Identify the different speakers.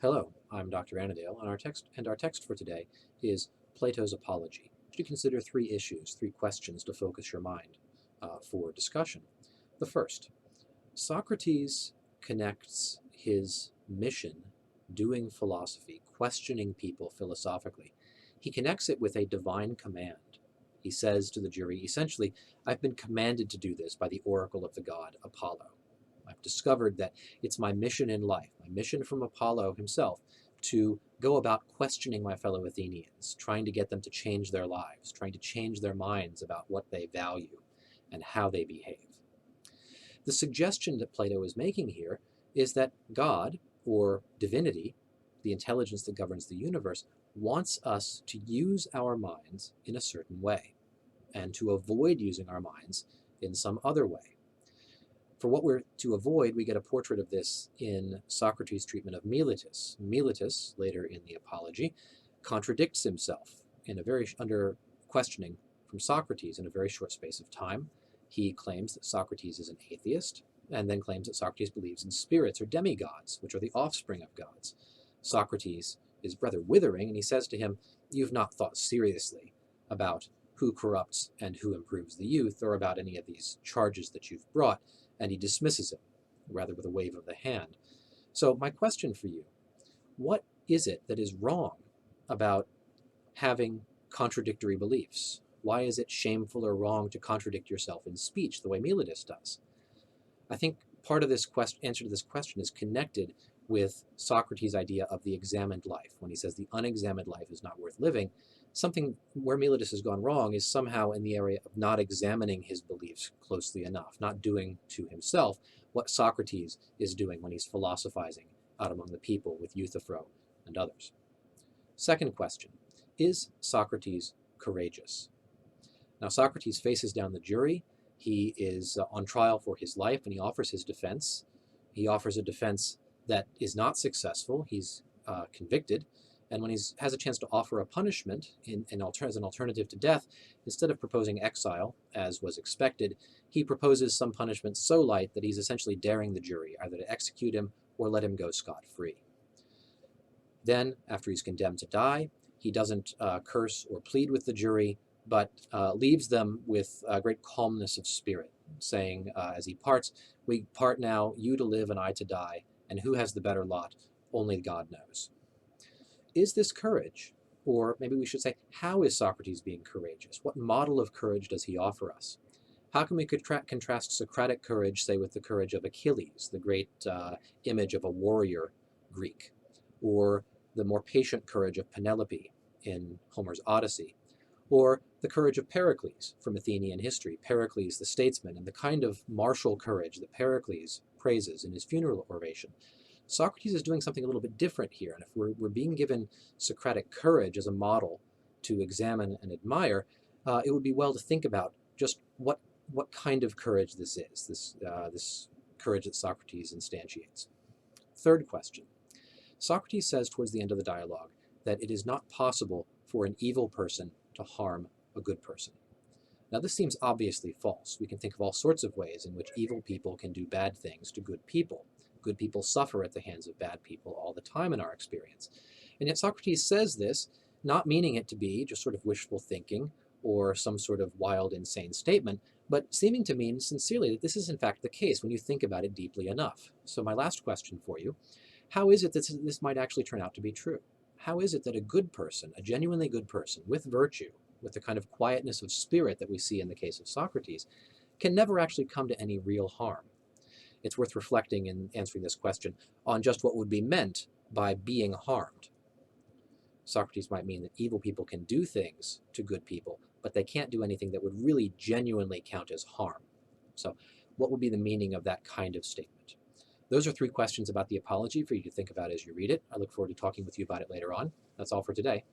Speaker 1: Hello, I'm Dr. Annandale, and our text for today is Plato's Apology. To consider three issues, three questions to focus your mind for discussion. The first, Socrates connects his mission, doing philosophy, questioning people philosophically. He connects it with a divine command. He says to the jury, essentially, I've been commanded to do this by the oracle of the god Apollo. I've discovered that it's my mission in life, my mission from Apollo himself, to go about questioning my fellow Athenians, trying to get them to change their lives, trying to change their minds about what they value and how they behave. The suggestion that Plato is making here is that God, or divinity, the intelligence that governs the universe, wants us to use our minds in a certain way, and to avoid using our minds in some other way. For what we're to avoid, we get a portrait of this in Socrates' treatment of Meletus. Meletus, later in the Apology, contradicts himself under questioning from Socrates in a very short space of time. He claims that Socrates is an atheist, and then claims that Socrates believes in spirits or demigods, which are the offspring of gods. Socrates is rather withering, and he says to him, "You've not thought seriously about who corrupts and who improves the youth, or about any of these charges that you've brought," and he dismisses him, rather with a wave of the hand. So my question for you, what is it that is wrong about having contradictory beliefs? Why is it shameful or wrong to contradict yourself in speech the way Meletus does? I think part of this answer to this question is connected with Socrates' idea of the examined life. When he says the unexamined life is not worth living, something where Meletus has gone wrong is somehow in the area of not examining his beliefs closely enough, not doing to himself what Socrates is doing when he's philosophizing out among the people with Euthyphro and others. Second question, is Socrates courageous? Now, Socrates faces down the jury. He is on trial for his life, and he offers his defense. He offers a defense that is not successful. He's convicted. And when he has a chance to offer a punishment as an alternative to death, instead of proposing exile, as was expected, he proposes some punishment so light that he's essentially daring the jury either to execute him or let him go scot-free. Then, after he's condemned to die, he doesn't curse or plead with the jury, but leaves them with great calmness of spirit, saying as he parts, "We part now, you to live and I to die, and who has the better lot? Only God knows." Is this courage? Or maybe we should say, how is Socrates being courageous? What model of courage does he offer us? How can we contrast Socratic courage, say, with the courage of Achilles, the great image of a warrior Greek, or the more patient courage of Penelope in Homer's Odyssey, or the courage of Pericles from Athenian history, Pericles the statesman, and the kind of martial courage that Pericles praises in his funeral oration? Socrates is doing something a little bit different here, and if we're being given Socratic courage as a model to examine and admire, it would be well to think about just what kind of courage this is, this courage that Socrates instantiates. Third question. Socrates says towards the end of the dialogue that it is not possible for an evil person to harm a good person. Now, this seems obviously false. We can think of all sorts of ways in which evil people can do bad things to good people. Good people suffer at the hands of bad people all the time in our experience. And yet Socrates says this, not meaning it to be just sort of wishful thinking or some sort of wild, insane statement, but seeming to mean sincerely that this is in fact the case when you think about it deeply enough. So my last question for you, how is it that this might actually turn out to be true? How is it that a good person, a genuinely good person with virtue, with the kind of quietness of spirit that we see in the case of Socrates, can never actually come to any real harm? It's worth reflecting in answering this question on just what would be meant by being harmed. Socrates might mean that evil people can do things to good people, but they can't do anything that would really genuinely count as harm. So what would be the meaning of that kind of statement? Those are three questions about the Apology for you to think about as you read it. I look forward to talking with you about it later on. That's all for today.